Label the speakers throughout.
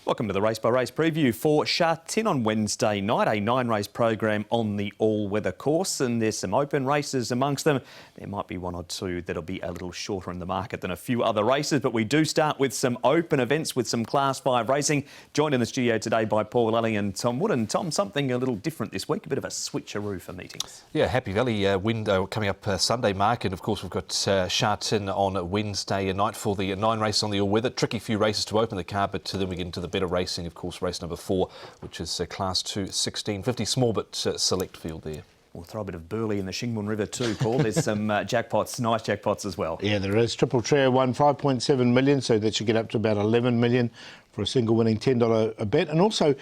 Speaker 1: Welcome to the Race by Race preview for Sha Tin on Wednesday night, a 9-race program on the all-weather course, and there's some open races amongst them. There might be one or two that'll be a little shorter in the market than a few other races, but we do start with some open events with some Class 5 racing. Joined in the studio today by Paul Elling and Tom Wood. And Tom, something a little different this week, a bit of a switcheroo for meetings.
Speaker 2: Yeah, Happy Valley window coming up Sunday, Mark, and of course we've got Sha Tin on Wednesday night for the 9 race on the all-weather. Tricky few races to open the card, but then we get into the better racing, of course, race number 4, which is Class 2 1650, small but select field there.
Speaker 1: We'll throw a bit of Burley in the Shingmun River too, Paul. There's some jackpots, nice jackpots as well.
Speaker 3: Yeah, there is. Triple Trio won 5.7 million, so that should get up to about 11 million for a single winning $10 a bet. And also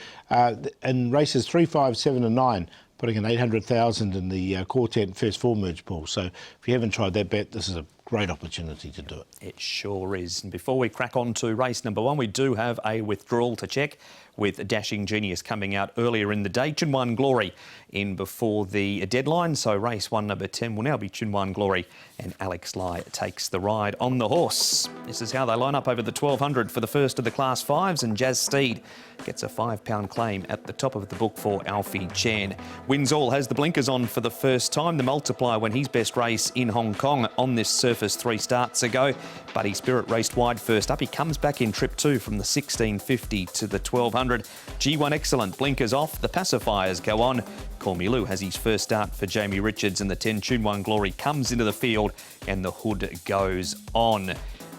Speaker 3: in races 3, 5, 7 and 9, putting in 800,000 in the quartet first 4 merge pool. So if you haven't tried that bet, this is a great opportunity to do it.
Speaker 1: It sure is. And before we crack on to race number 1, we do have a withdrawal to check with Dashing Genius coming out earlier in the day. Chunwan Glory in before the deadline. So race 1, number 10 will now be Chunwan Glory, and Alex Lai takes the ride on the horse. This is how they line up over the 1200 for the first of the Class 5s, and Jazz Steed gets a £5 claim at the top of the book for Alfie Chan. Wins All has the blinkers on for the first time. The multiplier when his best race in Hong Kong on this surface 3 starts ago. Buddy Spirit raced wide first up. He comes back in trip 2 from the 1650 to the 1200. G1 Excellent blinkers off. The pacifiers go on. Call Me Lou has his first start for Jamie Richards, and the 10 Chunwan Glory comes into the field and the hood goes on.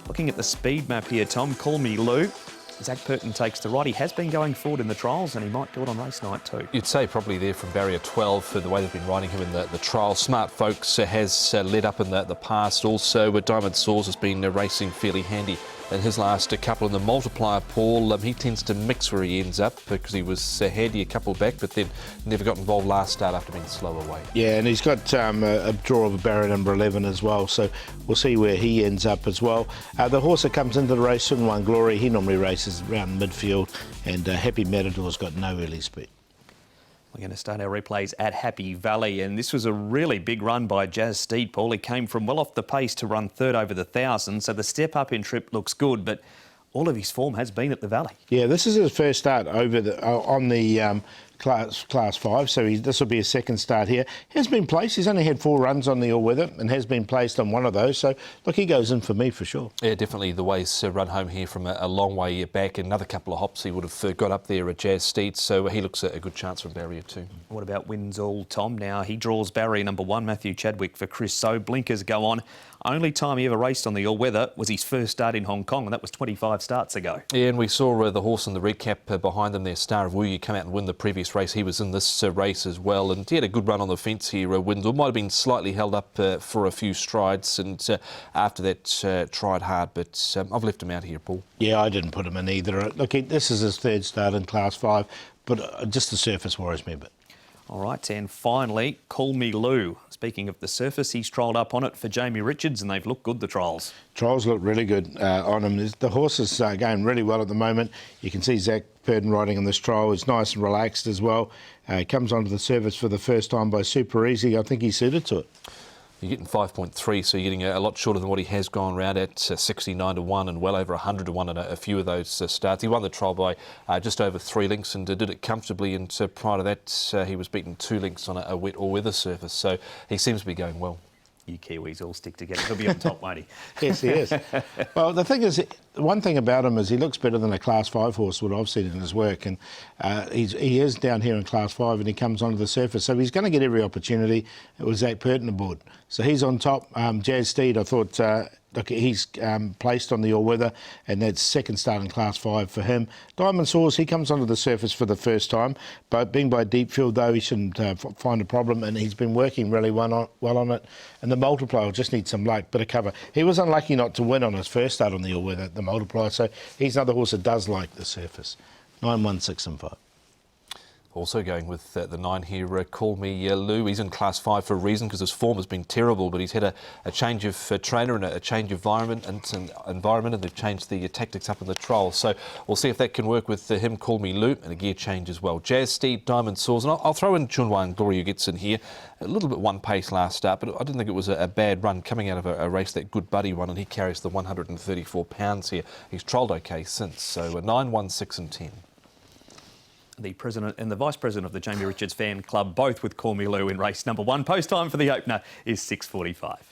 Speaker 1: Looking at the speed map here, Tom, Call Me Lou. Zach Purton takes the ride. He has been going forward in the trials, and he might do it on race night too.
Speaker 2: You'd say probably there from barrier 12 for the way they've been riding him in the trial. Smart Folks has led up in the past. Also, Diamond Saws has been racing fairly handy in his last couple in the multiplier, Paul. He tends to mix where he ends up because he was handy a couple back, but then never got involved last start after being slow away.
Speaker 3: Yeah, and he's got a draw of a barrier number 11 as well, so we'll see where he ends up as well. The horse that comes into the race, Chunwan Glory, he normally races around midfield, and Happy Matador's got no early speed.
Speaker 1: We're going to start our replays at Happy Valley, and this was a really big run by Jazz Steed, Paul. He came from well off the pace to run 3rd over the 1,000, so the step up in trip looks good, but all of his form has been at the Valley. Yeah,
Speaker 3: this is his first start over on the Class 5, so this will be his second start here. He has been placed. He's only had 4 runs on the all-weather and has been placed on one of those, so look, he goes in for me for sure.
Speaker 2: Yeah, definitely the way he's run home here from a long way back. Another couple of hops he would have got up there at Jazz Steed, so he looks a good chance from barrier 2.
Speaker 1: What about Wins All, Tom? Now he draws barrier number 1, Matthew Chadwick for Chris So. Blinkers go on. Only time he ever raced on the all-weather was his first start in Hong Kong, and that was 25 starts ago.
Speaker 2: Yeah, and we saw the horse in the red cap behind them there, Star of Wu Yu, come out and win the previous race. He was in this race as well, and he had a good run on the fence here. Windle might have been slightly held up for a few strides, and after that tried hard, but I've left him out here, Paul.
Speaker 3: Yeah, I didn't put him in either. Look, this is his 3rd start in Class 5, but just the surface worries me a bit.
Speaker 1: All right, and finally, Call Me Lou. Speaking of the surface, he's trialled up on it for Jamie Richards, and they've looked good, the trials.
Speaker 3: Trials look really good on him. The horse is going really well at the moment. You can see Zach Purton riding in this trial. He's nice and relaxed as well. He comes onto the surface for the first time by Super Easy. I think he's suited to it.
Speaker 2: You're getting 5.3, so you're getting a lot shorter than what he has gone round at 69 to 1 and well over 100 to 1 in a few of those starts. He won the trial by just over 3 lengths and did it comfortably, and prior to that he was beaten 2 lengths on a wet or weather surface, so he seems to be going well.
Speaker 1: You Kiwis all stick together. He'll be on top, won't he?
Speaker 3: Yes, he is. Well, the thing is, one thing about him is he looks better than a Class 5 horse, what I've seen in his work. And he is down here in Class 5 and he comes onto the surface. So he's going to get every opportunity with Zach Purton aboard. So he's on top. Jazz Steed, I thought, look, he's placed on the all-weather, and that's 2nd start in Class 5 for him. Diamond Saws, he comes onto the surface for the first time, but being by deep field, though, he shouldn't find a problem, and he's been working really well on it. And the multiplier just needs some luck, bit of cover. He was unlucky not to win on his first start on the all-weather, the multiplier, so he's another horse that does like the surface. 9, 1, 6 and 5.
Speaker 2: Also going with the 9 here, Call Me Lou. He's in Class 5 for a reason because his form has been terrible, but he's had a change of trainer and a change of environment, and they've changed the tactics up in the trial. So we'll see if that can work with him, Call Me Lou, and a gear change as well. Jazz Steed, Diamond Swords, and I'll throw in Chunwan Glory who gets in here. A little bit one pace last start, but I didn't think it was a bad run coming out of a race that Good Buddy won, and he carries the 134 pounds here. He's trolled okay since, so 9, 1, 6 and 10.
Speaker 1: The president and the vice president of the Jamie Richards fan club, both with Call Me Lou in race number 1. Post time for the opener is 6:45.